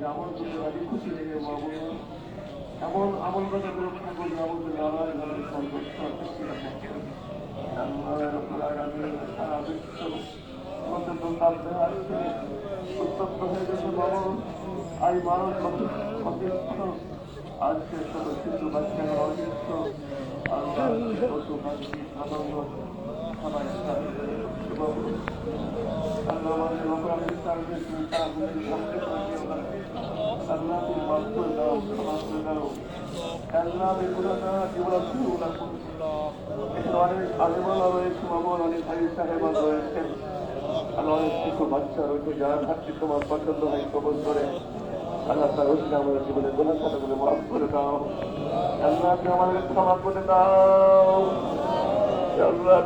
যে আমল করতে রাজি খুশি লেগে বাবু এমন আমল কথা রক্ষা করবে আমাদের নানাভাবে সন্তুষ্ট সারা বিশ্ব উত্তপ্ত হয়ে গেছে বাবু আজ মানুষ অতিষ্ঠ আজকে ছোট শিশু বাচ্চারা অতিষ্ঠ আল্লাহ পশু পাখি আনন্দ সবাই আল্লাহ আমাদের অপরাধের কারণে তুমি তারা ধ্বংস করে দিও না আল্লাহ তুমি মাফ করে দাও ক্ষমা করে দাও আল্লাহ আমি গুণাটা জীবন শুরু না এখানে অনেক আলেমালা রয়েছে মামন অনেক ভাই সাহেবান রয়েছেন আল্লাহ অনেক শিশু বাচ্চা রয়েছে যারা ঘাটতি তোমার পছন্দ হয় কবল করে আল্লাহ তার হচ্ছে আমাদের জীবনের গুণাখাটাগুলো মাফ করে দাও আল্লাহ তুমি আমাদের ক্ষমা করে দাও আল্লাহ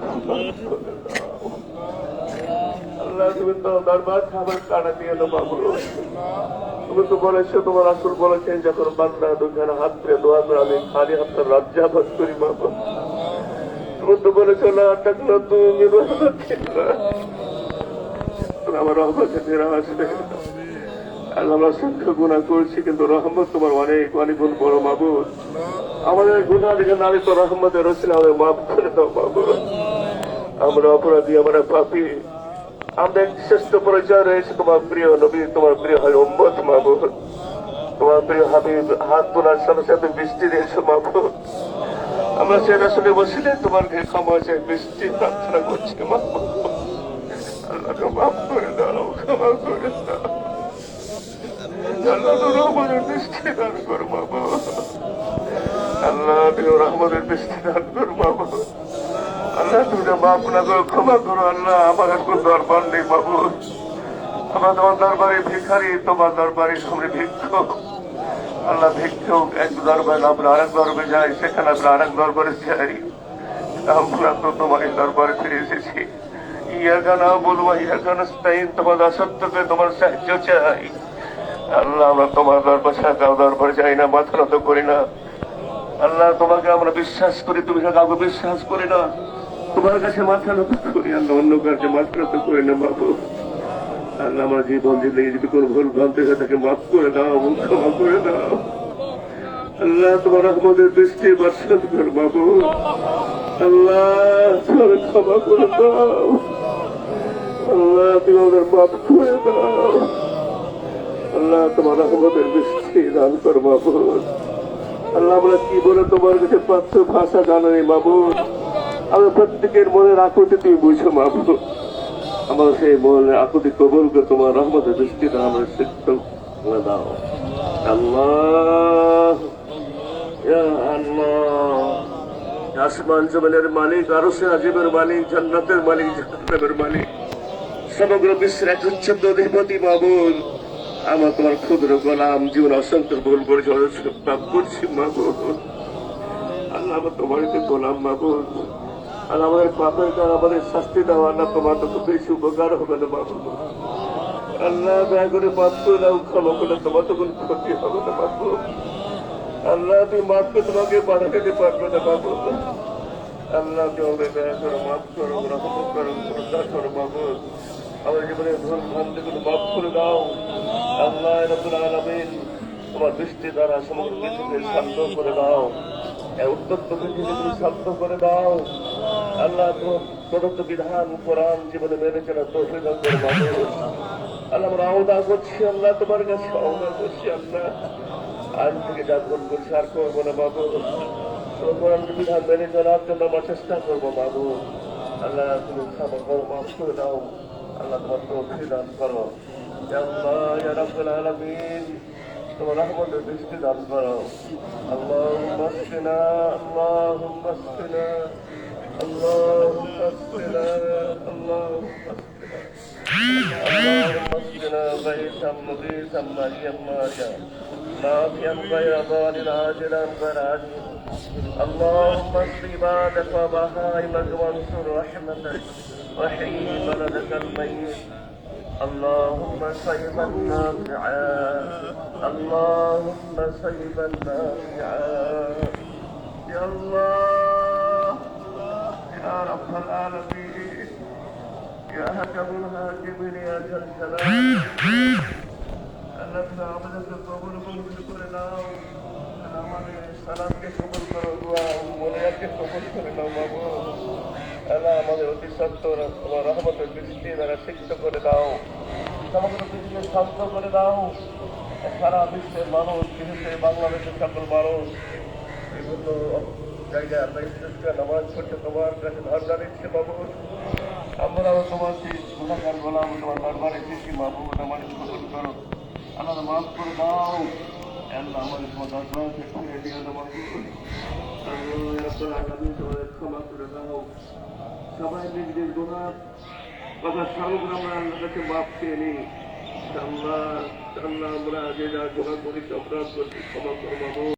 আল্লাহ তুমি তো দরবার খাবার কাটা দিয়ে দেবো বাবু তুমি তো বলেছো তোমার আসল বলেছেন যখন বান্দা দুখানে হাত ধরে দোয়া করে আমি খালি হাতটা লজ্জাবোধ করি বাবা তুমি তো বলেছো না টাকলো তুমি আমার রহমতে ফেরা আসবে আল্লাহ আমরা সংখ্য গুণা করছি কিন্তু রহমত তোমার অনেক অনেক গুণ বড় মাবুদ আমাদের গুণা দেখে নারী তো রহমতের রসিল আমাদের মাফ করে দাও মাবুদ আমরা অপরাধী আমরা পাপী আমাদের শ্রেষ্ঠ পরিচয় রয়েছে তোমার প্রিয় নবী তোমার প্রিয় হয় উম্মত মাবুদ তোমার প্রিয় হাবিব হাত তোলার সাথে সাথে বৃষ্টি দিয়েছো মাবুদ আমরা সেটা শুনে বসিলে তোমার ক্ষমা চাই বৃষ্টি প্রার্থনা করছি মাবুদ আল্লাহকে মাফ করে দাও ক্ষমা করে দাও আল্লাহ তো রহমতের দৃষ্টি দান করো মাবুদ আল্লাহ তুমি রহমতের দৃষ্টি দান করো মাবুদ আল্লাহ তুমি মাফ না করো ক্ষমা করো আল্লাহ আমার কোন দরবার নেই মাবুদ আমার তোমার দরবারে ভিখারি তোমার দরবারে সামনে ভিক্ষুক আল্লাহ ভিক্ষুক এক দরবারে আমরা আরেক দরবারে যাই সেখানে আমরা আরেক দরবারে যাই আমরা তো তোমার দরবারে ফিরে এসেছি ইয়াকা না বলবো ইয়াকা নাস্তাইন তোমার দাসত্বকে তোমার সাহায্য চাই আল্লাহ আমরা তোমার দরবার কাউ দরবারে যাই না মাথা নত করি না আল্লাহ তোমাকে আমরা বিশ্বাস করি তুমি কাউকে বিশ্বাস করি না তোমার কাছে মাথা নত করি আল্লাহ অন্য কাছে মাথা নত করি না বাবু আল্লাহ আমার জীবন জিন্দগি যদি কোনো ভুল ভ্রান্তি হয়ে থাকে মাফ করে দাও ক্ষমা করে দাও আল্লাহ তোমার রহমতের দৃষ্টি বর্ষণ কর বাবু আল্লাহ তোমার ক্ষমা করে দাও আল্লাহ তুমি আমাদের মাফ করে দাও আল্লাহ তোমার রহমতের দৃষ্টি দান কর বাবু আল্লাহ আমরা কি বলে তোমার কাছে পাচ্ছ ভাষা জানানি বাবু আমরা প্রত্যেকের মনের আকুতি তুমি বুঝো বাবু আমার সেই মনের আকুতি কবল করে তোমার রহমতের দৃষ্টি দান আমরা সিদ্ধ দাও আল্লাহ আসমান জমিনের মালিক আরশের আজিমের মালিক জান্নাতের মালিক জাহান্নামের মালিক সমগ্র বিশ্বের একচ্ছত্র অধিপতি মাবুদ আমার তোমার ক্ষুদ্র গোলাম জীবন অসংখ্য ভুল করে পাপ করছি মাবুদ আল্লাহ আমার তোমার গোলাম মাবুদ আর আমাদের পাপের কারণে আমাদের শাস্তি দেওয়া আল্লাহ তোমার তো খুব বেশি উপকার হবে না মাবুদ আল্লাহ দয়া করে মাফ করে দাও ক্ষমা করে তোমার তো কোনো ক্ষতি হবে না মাবুদ আল্লাহ তুমি মাফ করে তোমাকে পাঠাতে পারবে না মাবুদ আল্লাহ তুমি দয়া করো মাফ করো রহমত করো শ্রদ্ধা করো মাবুদ আমাদের জীবনের ভুল ভ্রান্তিগুলো মাফ করে দাও আল্লাহ রাব্বুল আলামিন তোমার দৃষ্টি দ্বারা সমগ্র পৃথিবীকে শান্ত করে দাও উত্তপ্ত পৃথিবী তুমি শান্ত করে দাও আল্লাহ তোমার প্রদত্ত বিধান কোরআন জীবনে মেনে চলার তৌফিক দান করে মাবুদ আল্লাহ আমরা আওদা করছি আল্লাহ তোমার কাছে আওদা করছি আল্লাহ আজ থেকে জাগরণ করছি আর করবো না বাবু তোমার কোরআন বিধান মেনে চলার জন্য আমরা চেষ্টা করবো বাবু আল্লাহ তুমি ক্ষমা করো মাফ করে দাও আল্লাহ তোমার তৌফিক দান করো আল্লাহ ইয়া রাব্বুল আলামিন তোমার রহমতের দৃষ্টি দান করো আল্লাহুম্মা আসকিনা আল্লাহুম্মা আসকিনা আল্লাহুম্মা আসকিনা আল্লাহুম্মা اللهم اسقنا غيثا مغيثا مليا ماريا نافعا غير ضار عاجلا غير عاجل اللهم اسق عبادك وبهائمك وانصر رحمتك وحي بلدك الميت اللهم صيبا نافعا اللهم صيبا نافعا يا الله يا رب العالمين يا حكم الحاكمين يا ذا الجلال আল্লাহ তুমি আমাদেরকে কবুল কবুল করে নাও। আমাদের সালাদকে কবুল করো, দোয়া মনিয়াকে কবুল করে নাও মাবুদ। আল্লাহ আমাদের অতি সত্তর তোমার রহমতের দৃষ্টি দ্বারা সিক্ত করে দাও, সমগ্র পৃথিবীকে শান্ত করে দাও। সারা বিশ্বের মানুষ, বিশেষ বাংলাদেশের সকল মানুষ বিভিন্ন জায়গায় আল্লাহ নামাজ পড়তে তোমার কাছে ধর্ণা দিচ্ছে মাবুদ। আমরাও তোমার সেই গুণাগার গোলাম, তোমার দরবারে এসেছি মাবুদ। আমাদের কবুল করো, আল্লাহ মাফ করে দাও। আল্লাহ আমাদের তোমার দরবার থেকে দিও না মাবুদ। তোমাদের ক্ষমা করে দাও। সবাই নিজের গুনাহ কথা সমগ্র আমরা আল্লাহর কাছে মাফ চেয়ে নিই। আল্লাহ আমরা যে যা গুনাহ করি অপরাধ করছি ক্ষমা করো মাবুদ।